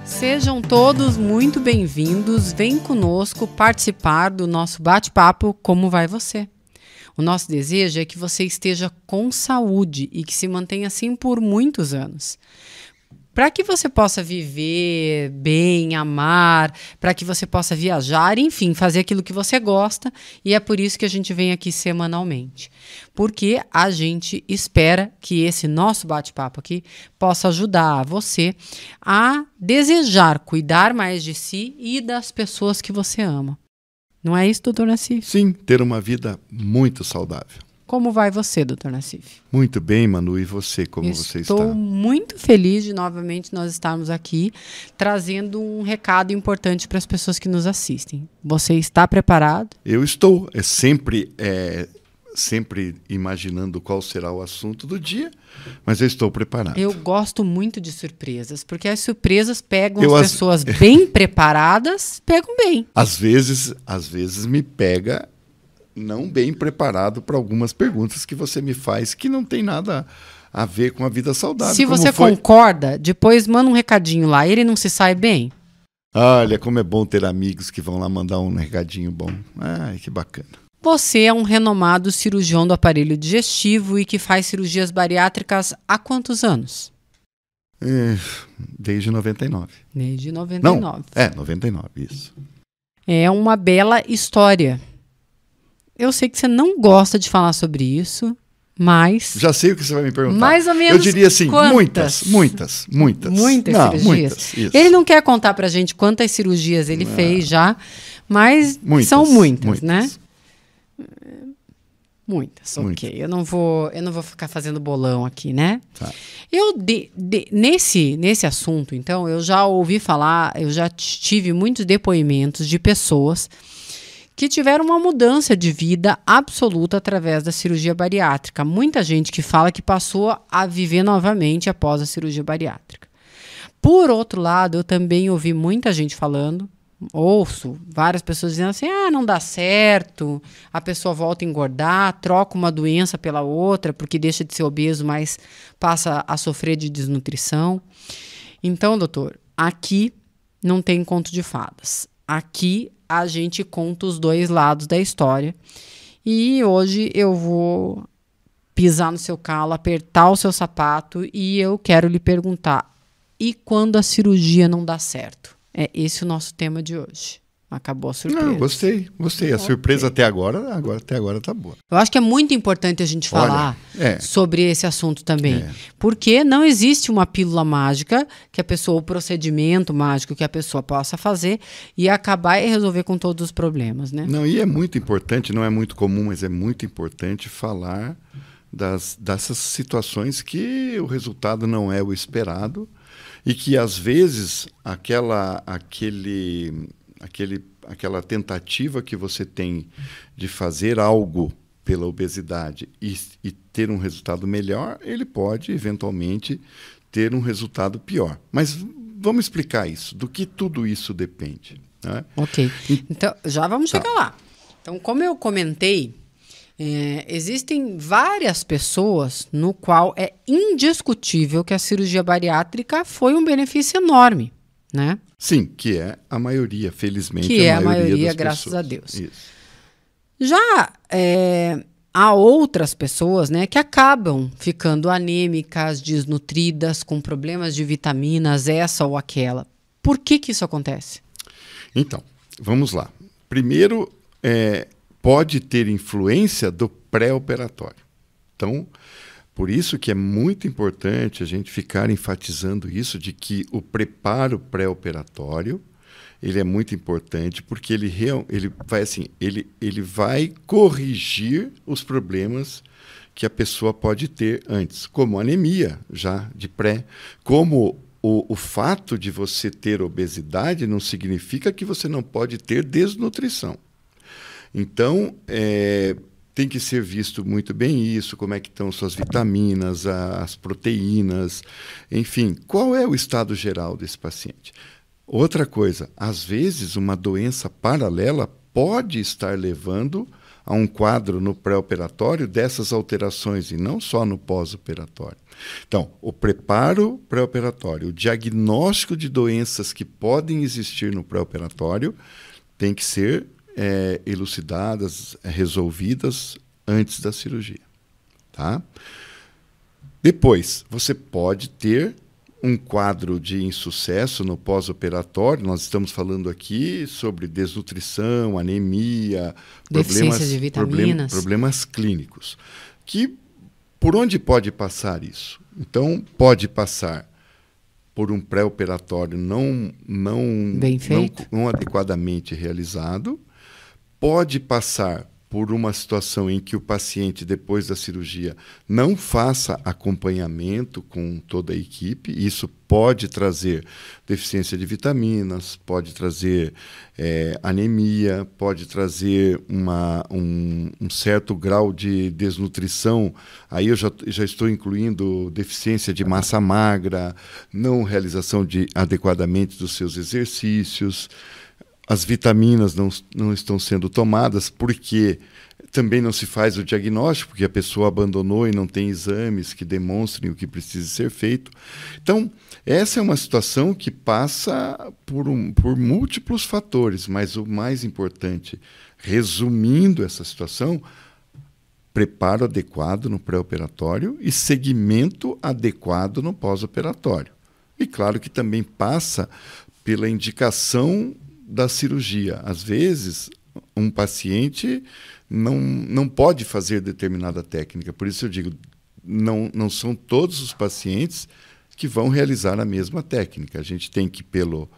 Sejam todos muito bem-vindos. Vem conosco participar do nosso bate-papo Como Vai Você? O nosso desejo é que você esteja com saúde e que se mantenha assim por muitos anos. Para que você possa viver bem, amar, para que você possa viajar, enfim, fazer aquilo que você gosta. E é por isso que a gente vem aqui semanalmente. Porque a gente espera que esse nosso bate-papo aqui possa ajudar você a desejar cuidar mais de si e das pessoas que você ama. Não é isso, doutor Nassif? Sim, ter uma vida muito saudável. Como vai você, doutor Nassif? Muito bem, Manu. E você, como você está? Estou muito feliz de novamente nós estarmos aqui trazendo um recado importante para as pessoas que nos assistem. Você está preparado? Eu estou. Sempre imaginando qual será o assunto do dia, mas eu estou preparado. Eu gosto muito de surpresas, porque as surpresas pegam as pessoas bem preparadas, pegam bem. Às vezes me pega não bem preparado para algumas perguntas que você me faz que não tem nada a ver com a vida saudável. Se você concorda, depois manda um recadinho lá. Ele não se sai bem? Olha, como é bom ter amigos que vão lá mandar um recadinho bom. Ai, que bacana. Você é um renomado cirurgião do aparelho digestivo e que faz cirurgias bariátricas há quantos anos? Desde 99. Desde 99. Não, 99, isso. É uma bela história. Eu sei que você não gosta de falar sobre isso, mas... Já sei o que você vai me perguntar. Mais ou menos. Eu diria assim, quantas? muitas. Muitas cirurgias? Muitas, isso. Ele não quer contar pra gente quantas cirurgias ele fez já, mas são muitas, né? Muitas, ok. Eu não vou ficar fazendo bolão aqui, né? Tá. Nesse assunto, então, eu já ouvi falar, eu já tive muitos depoimentos de pessoas que tiveram uma mudança de vida absoluta através da cirurgia bariátrica. Muita gente que fala que passou a viver novamente após a cirurgia bariátrica. Por outro lado, eu também ouvi muita gente falando, ouço várias pessoas dizendo assim, não dá certo, a pessoa volta a engordar, troca uma doença pela outra, porque deixa de ser obeso, mas passa a sofrer de desnutrição. Então, doutor, aqui não tem conto de fadas. Aqui a gente conta os dois lados da história. E hoje eu vou pisar no seu calo, apertar o seu sapato e eu quero lhe perguntar, e quando a cirurgia não dá certo? É esse o nosso tema de hoje. Acabou a surpresa. Não, gostei. A surpresa até agora tá boa. Eu acho que é muito importante a gente falar sobre esse assunto também. Porque não existe uma pílula mágica o procedimento mágico que a pessoa possa fazer e acabar e resolver com todos os problemas, né? Não, e é muito importante, não é muito comum, mas é muito importante falar dessas situações que o resultado não é o esperado e que, às vezes, aquela tentativa que você tem de fazer algo pela obesidade e ter um resultado melhor, ele pode, eventualmente, ter um resultado pior. Mas vamos explicar isso, do que tudo isso depende. Né? Ok. Então, já vamos chegar lá. Então, como eu comentei, existem várias pessoas no qual é indiscutível que a cirurgia bariátrica foi um benefício enorme. Né? Sim, que é a maioria, felizmente. Que é a maioria, graças pessoas. A Deus. Isso. Já há outras pessoas, né, que acabam ficando anêmicas, desnutridas, com problemas de vitaminas, essa ou aquela. Por que isso acontece? Então, vamos lá. Primeiro, pode ter influência do pré-operatório. Então, por isso que é muito importante a gente ficar enfatizando isso, de que o preparo pré-operatório ele é muito importante, porque ele vai corrigir os problemas que a pessoa pode ter antes, como anemia já de pré, como o fato de você ter obesidade não significa que você não pode ter desnutrição. Então, tem que ser visto muito bem isso, como é que estão suas vitaminas, as proteínas, enfim, qual é o estado geral desse paciente. Outra coisa, às vezes uma doença paralela pode estar levando a um quadro no pré-operatório dessas alterações, e não só no pós-operatório. Então, o preparo pré-operatório, o diagnóstico de doenças que podem existir no pré-operatório tem que ser elucidadas, resolvidas antes da cirurgia. Tá? Depois, você pode ter um quadro de insucesso no pós-operatório. Nós estamos falando aqui sobre desnutrição, anemia, deficiência de vitaminas, problemas clínicos. Por onde pode passar isso? Então, pode passar por um pré-operatório não adequadamente realizado, pode passar por uma situação em que o paciente, depois da cirurgia, não faça acompanhamento com toda a equipe. Isso pode trazer deficiência de vitaminas, pode trazer anemia, pode trazer um certo grau de desnutrição. Aí eu já estou incluindo deficiência de massa magra, não realização adequadamente dos seus exercícios. As vitaminas não estão sendo tomadas porque também não se faz o diagnóstico, porque a pessoa abandonou e não tem exames que demonstrem o que precisa ser feito. Então, essa é uma situação que passa por múltiplos fatores, mas o mais importante, resumindo essa situação, preparo adequado no pré-operatório e segmento adequado no pós-operatório. E claro que também passa pela indicação da cirurgia. Às vezes, um paciente não pode fazer determinada técnica. Por isso eu digo, não são todos os pacientes que vão realizar a mesma técnica. A gente tem que, pelo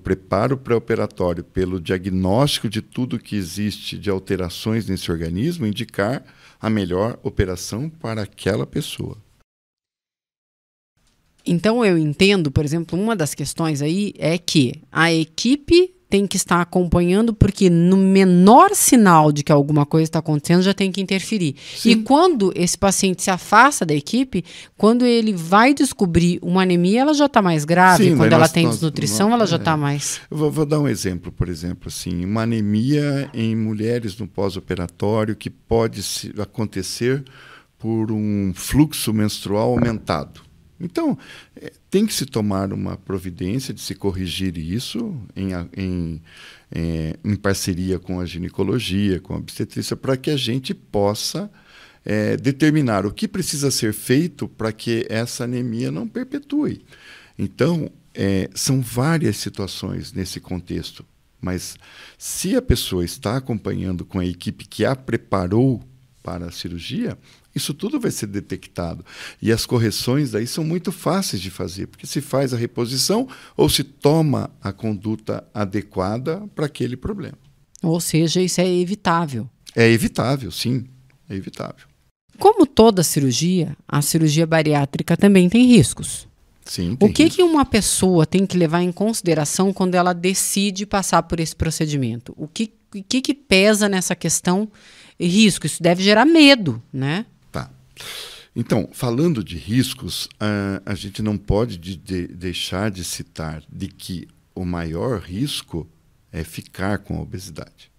preparo pré-operatório, pelo diagnóstico de tudo que existe de alterações nesse organismo, indicar a melhor operação para aquela pessoa. Então, eu entendo, por exemplo, uma das questões aí é que a equipe tem que estar acompanhando, porque no menor sinal de que alguma coisa está acontecendo, já tem que interferir. Sim. E quando esse paciente se afasta da equipe, quando ele vai descobrir uma anemia, ela já está mais grave. Sim, quando ela tem desnutrição, ela já está mais... Eu vou dar um exemplo, por exemplo, assim, uma anemia em mulheres no pós-operatório que pode acontecer por um fluxo menstrual aumentado. Então, tem que se tomar uma providência de se corrigir isso em parceria com a ginecologia, com a obstetrícia, para que a gente possa determinar o que precisa ser feito para que essa anemia não perpetue. Então, são várias situações nesse contexto, mas se a pessoa está acompanhando com a equipe que a preparou para a cirurgia, isso tudo vai ser detectado. E as correções daí são muito fáceis de fazer, porque se faz a reposição ou se toma a conduta adequada para aquele problema. Ou seja, isso é evitável. É evitável, sim. É evitável. Como toda cirurgia, a cirurgia bariátrica também tem riscos. Sim, tem o que uma pessoa tem que levar em consideração quando ela decide passar por esse procedimento? O que pesa nessa questão risco? Isso deve gerar medo, né? Tá. Então, falando de riscos, a gente não pode deixar de citar de que o maior risco é ficar com a obesidade.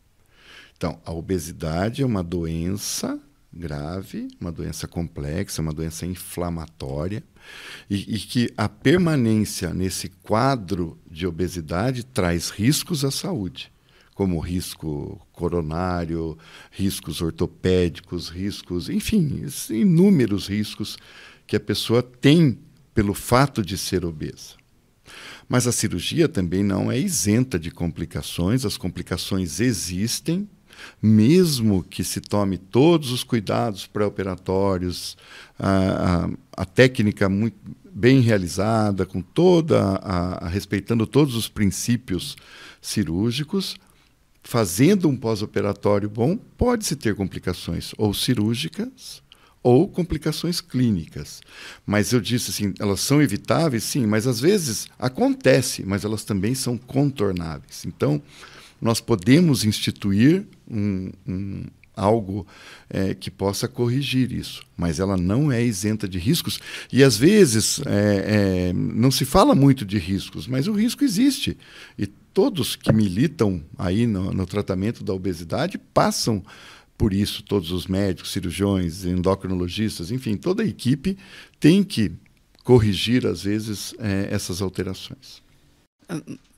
Então, a obesidade é uma doença grave, uma doença complexa, uma doença inflamatória, e que a permanência nesse quadro de obesidade traz riscos à saúde, como risco coronário, riscos ortopédicos, riscos, enfim, inúmeros riscos que a pessoa tem pelo fato de ser obesa. Mas a cirurgia também não é isenta de complicações, as complicações existem, mesmo que se tome todos os cuidados pré-operatórios, a técnica muito bem realizada, com respeitando todos os princípios cirúrgicos, fazendo um pós-operatório bom, pode-se ter complicações ou cirúrgicas ou complicações clínicas. Mas eu disse assim, elas são evitáveis, sim, mas às vezes acontece, mas elas também são contornáveis. Então, nós podemos instituir algo que possa corrigir isso, mas ela não é isenta de riscos. E, às vezes, não se fala muito de riscos, mas o risco existe. E todos que militam aí no tratamento da obesidade passam por isso, todos os médicos, cirurgiões, endocrinologistas, enfim, toda a equipe tem que corrigir, às vezes, essas alterações.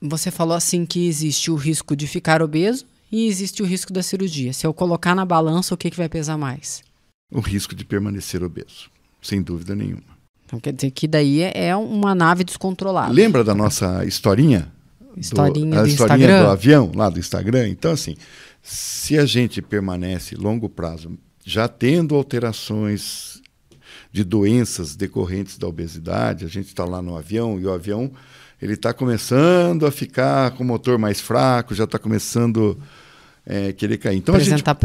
Você falou assim que existe o risco de ficar obeso e existe o risco da cirurgia. Se eu colocar na balança, o que vai pesar mais? O risco de permanecer obeso, sem dúvida nenhuma. Então quer dizer que daí é uma nave descontrolada. Lembra da nossa historinha? A historinha Instagram? Do avião, lá do Instagram? Então, assim, se a gente permanece longo prazo, já tendo alterações de doenças decorrentes da obesidade, a gente está lá no avião e o avião ele está começando a ficar com o motor mais fraco, já está começando a querer cair. Então, apresentar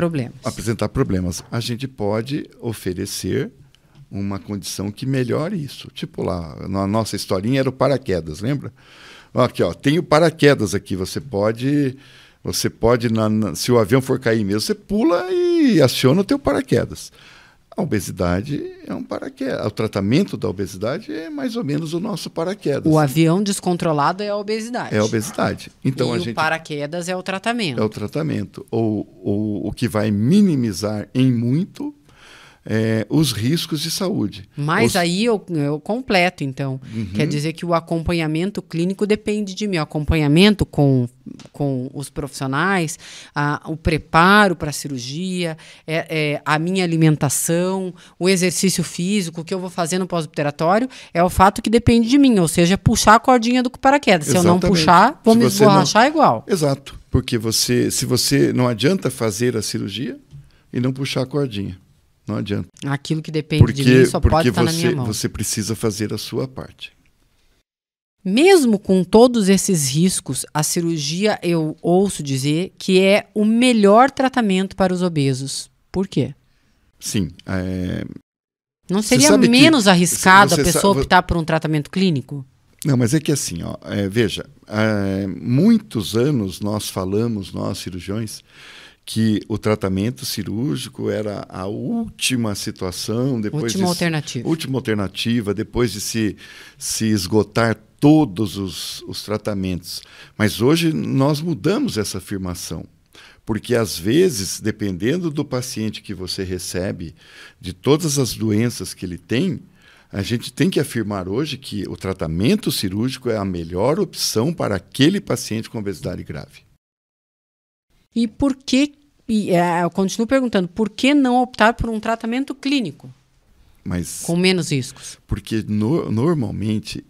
problemas. A gente pode oferecer uma condição que melhore isso. Tipo lá, na nossa historinha era o paraquedas, lembra? Aqui, ó, tem o paraquedas aqui. Você pode se o avião for cair mesmo, você pula e aciona o teu paraquedas. A obesidade é um paraquedas. O tratamento da obesidade é mais ou menos o nosso paraquedas. O avião descontrolado é a obesidade. É a obesidade. Então, o paraquedas é o tratamento. É o tratamento. Ou o que vai minimizar em muito os riscos de saúde. Mas aí eu completo, então. Quer dizer que o acompanhamento clínico depende de mim. O acompanhamento com os profissionais, o preparo para a cirurgia, a minha alimentação, o exercício físico, o que eu vou fazer no pós-operatório, é o fato que depende de mim. Ou seja, puxar a cordinha do paraquedas. Se Exatamente. eu não puxar, vou me esborrachar igual. Exato. Porque se você não adianta fazer a cirurgia e não puxar a cordinha. Não adianta. Aquilo que depende de mim só pode estar na minha mão. Você precisa fazer a sua parte. Mesmo com todos esses riscos, a cirurgia, eu ouço dizer que é o melhor tratamento para os obesos. Por quê? Sim. Não seria menos arriscado a pessoa optar por um tratamento clínico? Não, mas é que assim, veja, muitos anos nós cirurgiões, que o tratamento cirúrgico era a última situação, última alternativa, depois de se esgotar todos os tratamentos. Mas hoje nós mudamos essa afirmação, porque às vezes, dependendo do paciente que você recebe, de todas as doenças que ele tem, a gente tem que afirmar hoje que o tratamento cirúrgico é a melhor opção para aquele paciente com obesidade grave. E por que, eu continuo perguntando, por que não optar por um tratamento clínico com menos riscos? Porque normalmente,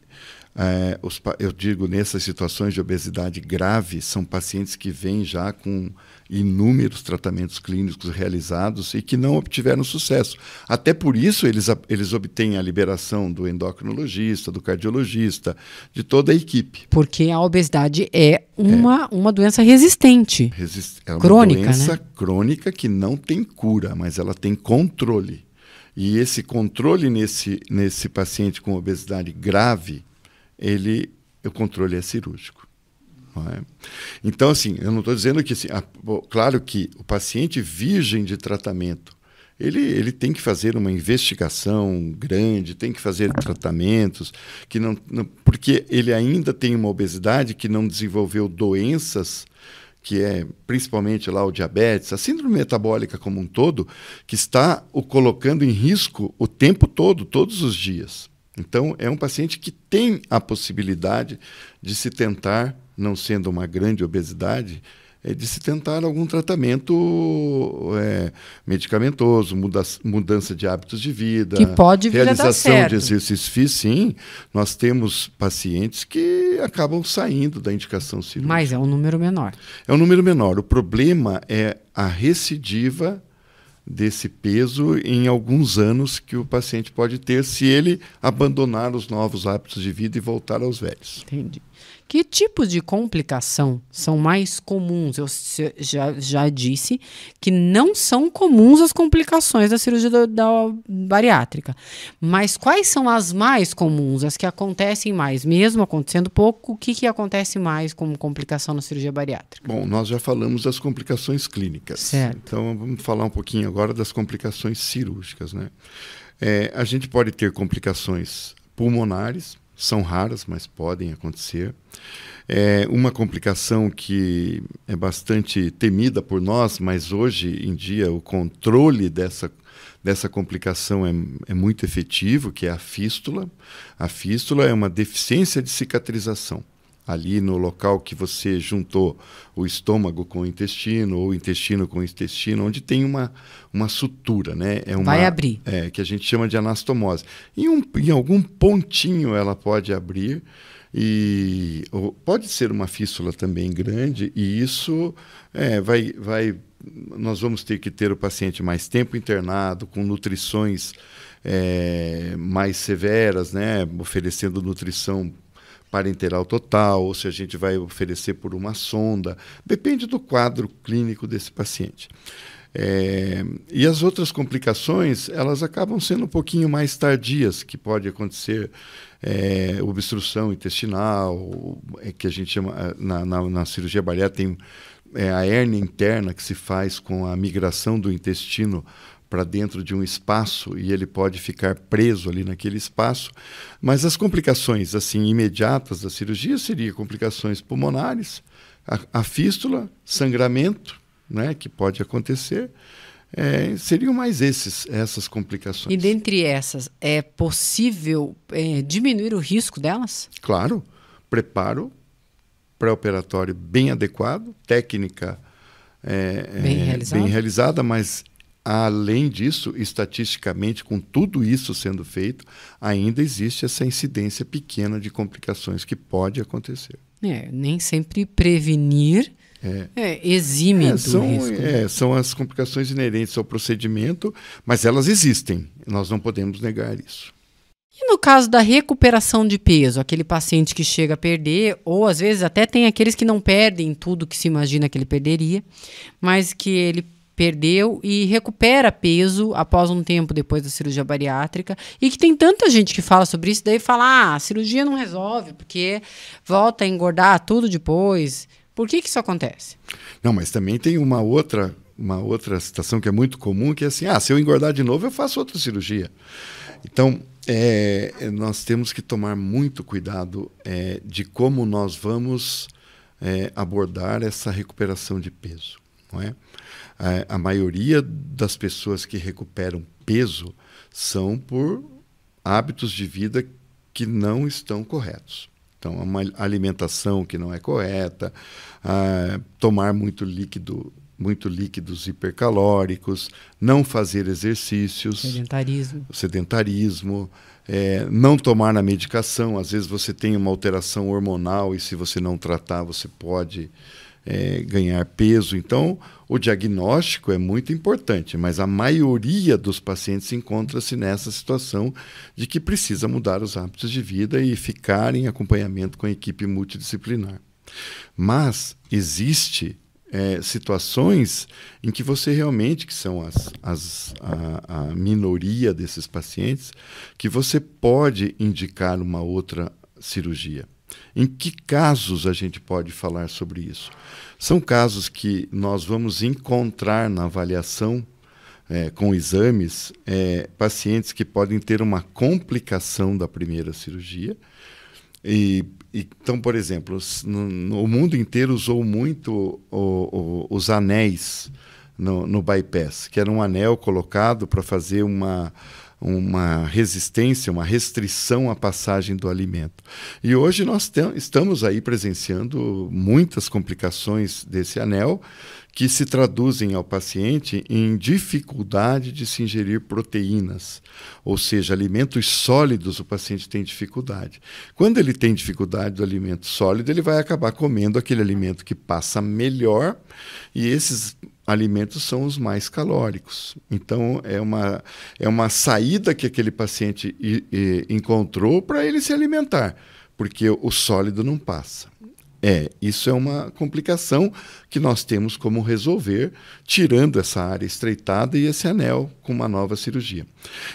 eu digo, nessas situações de obesidade grave, são pacientes que vêm já com inúmeros tratamentos clínicos realizados e que não obtiveram sucesso. Até por isso eles obtêm a liberação do endocrinologista, do cardiologista, de toda a equipe. Porque a obesidade é uma doença resistente, é uma crônica, doença né? crônica que não tem cura, mas ela tem controle. E esse controle nesse paciente com obesidade grave, o controle é cirúrgico. Não é? Então, assim, eu não estou dizendo que... Assim, claro que o paciente virgem de tratamento, ele tem que fazer uma investigação grande, tem que fazer tratamentos, porque ele ainda tem uma obesidade que não desenvolveu doenças, que é principalmente lá o diabetes, a síndrome metabólica como um todo, que está o colocando em risco o tempo todo, todos os dias. Então, é um paciente que tem a possibilidade de se tentar, não sendo uma grande obesidade, de se tentar algum tratamento medicamentoso, mudança de hábitos de vida, que pode vir a dar certo. Realização de exercícios físicos. Sim, nós temos pacientes que acabam saindo da indicação cirúrgica. Mas é um número menor. É um número menor. O problema é a recidiva desse peso em alguns anos que o paciente pode ter se ele abandonar os novos hábitos de vida e voltar aos velhos. Entendi. Que tipos de complicação são mais comuns? Eu já disse que não são comuns as complicações da cirurgia da bariátrica. Mas quais são as mais comuns, as que acontecem mais? Mesmo acontecendo pouco, o que acontece mais como complicação na cirurgia bariátrica? Bom, nós já falamos das complicações clínicas. Certo. Então, vamos falar um pouquinho agora das complicações cirúrgicas, né? A gente pode ter complicações pulmonares, são raras, mas podem acontecer. Uma complicação que é bastante temida por nós, mas hoje em dia o controle dessa complicação é muito efetivo, que é a fístula. A fístula é uma deficiência de cicatrização. Ali no local que você juntou o estômago com o intestino, ou o intestino com o intestino, onde tem uma sutura, né? Vai abrir. Que a gente chama de anastomose. Em algum pontinho ela pode abrir, ou pode ser uma fístula também grande, e isso nós vamos ter que ter o paciente mais tempo internado, com nutrições mais severas, né? Oferecendo nutrição parenteral total, ou se a gente vai oferecer por uma sonda, depende do quadro clínico desse paciente. E as outras complicações, elas acabam sendo um pouquinho mais tardias, que pode acontecer obstrução intestinal, que a gente chama, na cirurgia bariátrica, tem a hérnia interna que se faz com a migração do intestino para dentro de um espaço, e ele pode ficar preso ali naquele espaço. Mas as complicações assim imediatas da cirurgia seriam complicações pulmonares, a fístula, sangramento, né, que pode acontecer. Seriam mais essas complicações. E dentre essas, é possível diminuir o risco delas? Claro. Preparo pré-operatório bem adequado, técnica bem realizada, mas além disso, estatisticamente, com tudo isso sendo feito, ainda existe essa incidência pequena de complicações que pode acontecer. Nem sempre prevenir exime do risco. São as complicações inerentes ao procedimento, mas elas existem. Nós não podemos negar isso. E no caso da recuperação de peso, aquele paciente que chega a perder, ou às vezes até tem aqueles que não perdem tudo que se imagina que ele perderia, mas que ele perdeu e recupera peso após um tempo depois da cirurgia bariátrica, e que tem tanta gente que fala sobre isso, daí fala, a cirurgia não resolve, porque volta a engordar tudo depois. Por que isso acontece? Não, mas também tem uma outra situação que é muito comum, que é assim, se eu engordar de novo, eu faço outra cirurgia. Então, nós temos que tomar muito cuidado de como nós vamos abordar essa recuperação de peso, não é? A maioria das pessoas que recuperam peso são por hábitos de vida que não estão corretos. Então, uma alimentação que não é correta, tomar muito líquidos hipercalóricos, não fazer exercícios, sedentarismo, não tomar a medicação. Às vezes você tem uma alteração hormonal e se você não tratar, você pode ganhar peso. Então, o diagnóstico é muito importante, mas a maioria dos pacientes encontra-se nessa situação de que precisa mudar os hábitos de vida e ficar em acompanhamento com a equipe multidisciplinar. Mas existe situações em que você realmente, que são a minoria desses pacientes, que você pode indicar uma outra cirurgia. Em que casos a gente pode falar sobre isso? São casos que nós vamos encontrar na avaliação com exames pacientes que podem ter uma complicação da primeira cirurgia. Então, por exemplo, o mundo inteiro usou muito os anéis no bypass, que era um anel colocado para fazer uma resistência, uma restrição à passagem do alimento. E hoje nós estamos aí presenciando muitas complicações desse anel, que se traduzem ao paciente em dificuldade de se ingerir proteínas, ou seja, alimentos sólidos o paciente tem dificuldade. Quando ele tem dificuldade do alimento sólido, ele vai acabar comendo aquele alimento que passa melhor, e esses alimentos são os mais calóricos. Então, é uma saída que aquele paciente encontrou para ele se alimentar, porque o sólido não passa. Isso é uma complicação que nós temos como resolver, tirando essa área estreitada e esse anel com uma nova cirurgia.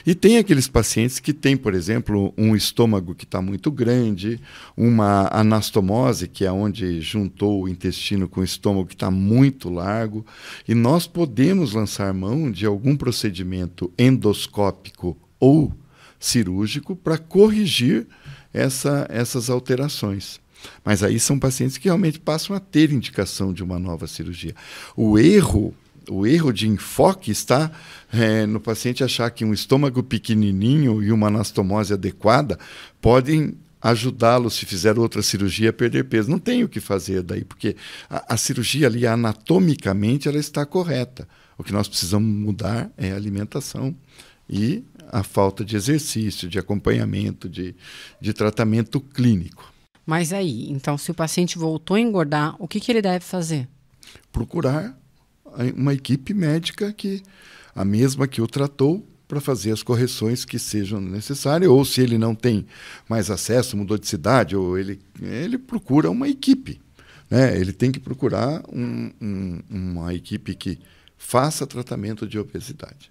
E tem aqueles pacientes que têm, por exemplo, um estômago que está muito grande, uma anastomose, que é onde juntou o intestino com o estômago, que está muito largo, e nós podemos lançar mão de algum procedimento endoscópico ou cirúrgico para corrigir essas alterações. Mas aí são pacientes que realmente passam a ter indicação de uma nova cirurgia. O erro de enfoque está no paciente achar que um estômago pequenininho e uma anastomose adequada podem ajudá-lo, se fizer outra cirurgia, a perder peso. Não tem o que fazer daí, porque a cirurgia ali, anatomicamente, ela está correta. O que nós precisamos mudar é a alimentação e a falta de exercício, de acompanhamento, de tratamento clínico. Mas aí, então, se o paciente voltou a engordar, o que ele deve fazer? Procurar uma equipe médica a mesma que o tratou, para fazer as correções que sejam necessárias, ou se ele não tem mais acesso, mudou de cidade, ou ele procura uma equipe. Né? Ele tem que procurar uma equipe que faça tratamento de obesidade.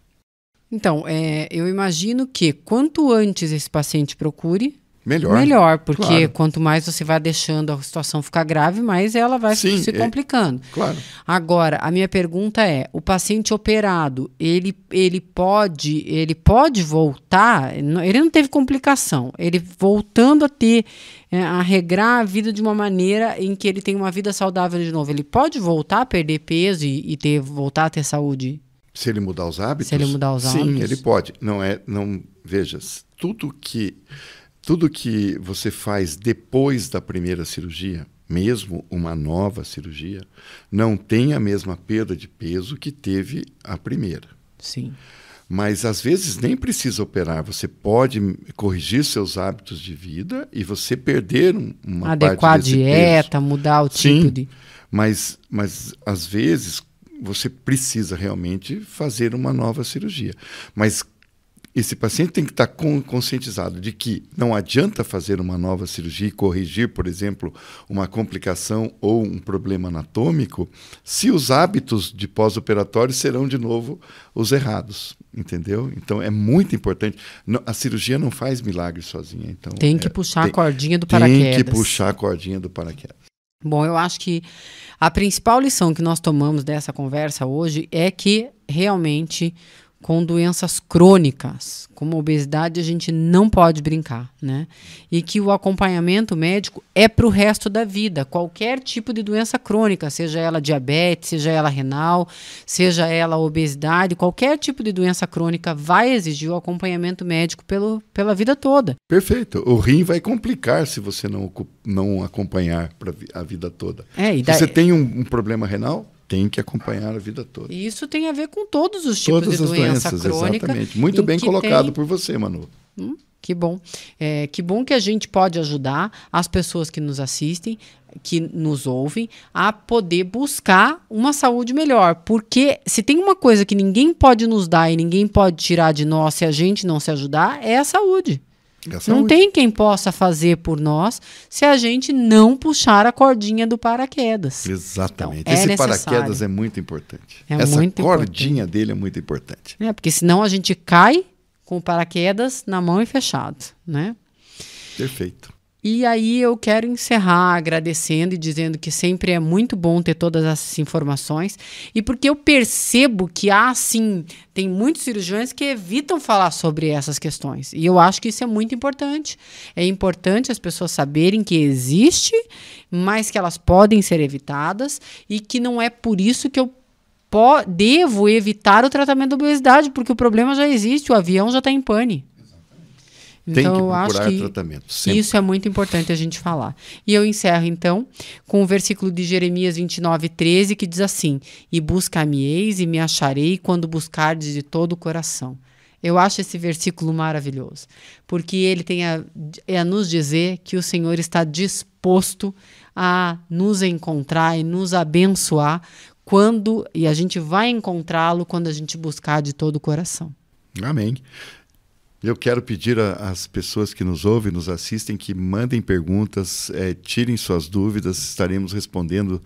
Então, eu imagino que quanto antes esse paciente procure, melhor, porque claro. Quanto mais você vai deixando a situação ficar grave, mais ela vai se complicando. Claro. Agora, a minha pergunta é, o paciente operado, ele pode voltar, ele não teve complicação, ele voltando a regrar a vida de uma maneira em que ele tem uma vida saudável de novo, ele pode voltar a perder peso e voltar a ter saúde? Se ele mudar os hábitos? Sim, ele pode. Veja, tudo que você faz depois da primeira cirurgia, mesmo uma nova cirurgia, não tem a mesma perda de peso que teve a primeira. Sim. Mas, às vezes, nem precisa operar. Você pode corrigir seus hábitos de vida e você perder uma parte adequar a dieta, peso. Mudar o tipo de... Mas, às vezes, você precisa realmente fazer uma nova cirurgia. Mas esse paciente tem que estar conscientizado de que não adianta fazer uma nova cirurgia e corrigir, por exemplo, uma complicação ou um problema anatômico, se os hábitos de pós-operatório serão de novo os errados, entendeu? Então é muito importante. A cirurgia não faz milagre sozinha. Então, tem que puxar a cordinha do paraquedas. Tem que puxar a cordinha do paraquedas. Bom, eu acho que a principal lição que nós tomamos dessa conversa hoje é que realmente com doenças crônicas, como a obesidade, a gente não pode brincar, né? E que o acompanhamento médico é para o resto da vida. Qualquer tipo de doença crônica, seja ela diabetes, seja ela renal, seja ela obesidade, qualquer tipo de doença crônica vai exigir o acompanhamento médico pela vida toda. Perfeito. O rim vai complicar se você não acompanhar a vida toda. Se você tem um problema renal, tem que acompanhar a vida toda. E isso tem a ver com todos os tipos de doença crônica. Exatamente. Muito bem colocado por você, Manu. Que bom. Que bom que a gente pode ajudar as pessoas que nos assistem, que nos ouvem, a poder buscar uma saúde melhor. Porque se tem uma coisa que ninguém pode nos dar e ninguém pode tirar de nós se a gente não se ajudar, é a saúde. Não tem quem possa fazer por nós se a gente não puxar a cordinha do paraquedas. Exatamente. Então, esse paraquedas é muito importante. Essa cordinha dele é muito importante. Porque senão a gente cai com o paraquedas na mão e fechado, né? Perfeito. E aí eu quero encerrar agradecendo e dizendo que sempre é muito bom ter todas essas informações. E porque eu percebo que tem muitos cirurgiões que evitam falar sobre essas questões. E eu acho que isso é muito importante. É importante as pessoas saberem que existe, mas que elas podem ser evitadas e que não é por isso que eu devo evitar o tratamento da obesidade, porque o problema já existe, o avião já está em pane. Tem que procurar tratamento. Sempre. Isso é muito importante a gente falar. E eu encerro, então, com o versículo de Jeremias 29:13, que diz assim: E buscar-me-eis e me acharei quando buscardes de todo o coração. Eu acho esse versículo maravilhoso, porque ele tem a nos dizer que o Senhor está disposto a nos encontrar e nos abençoar e a gente vai encontrá-lo quando a gente buscar de todo o coração. Amém. Eu quero pedir às pessoas que nos ouvem, nos assistem, que mandem perguntas, tirem suas dúvidas, estaremos respondendo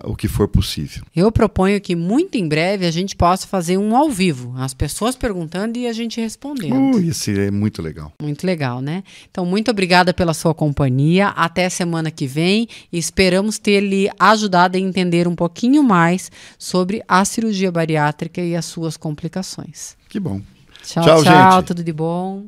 o que for possível. Eu proponho que muito em breve a gente possa fazer um ao vivo, as pessoas perguntando e a gente respondendo. Isso é muito legal. Muito legal, né? Então, muito obrigada pela sua companhia. Até semana que vem. Esperamos ter lhe ajudado a entender um pouquinho mais sobre a cirurgia bariátrica e as suas complicações. Que bom. Tchau, gente. Tudo de bom.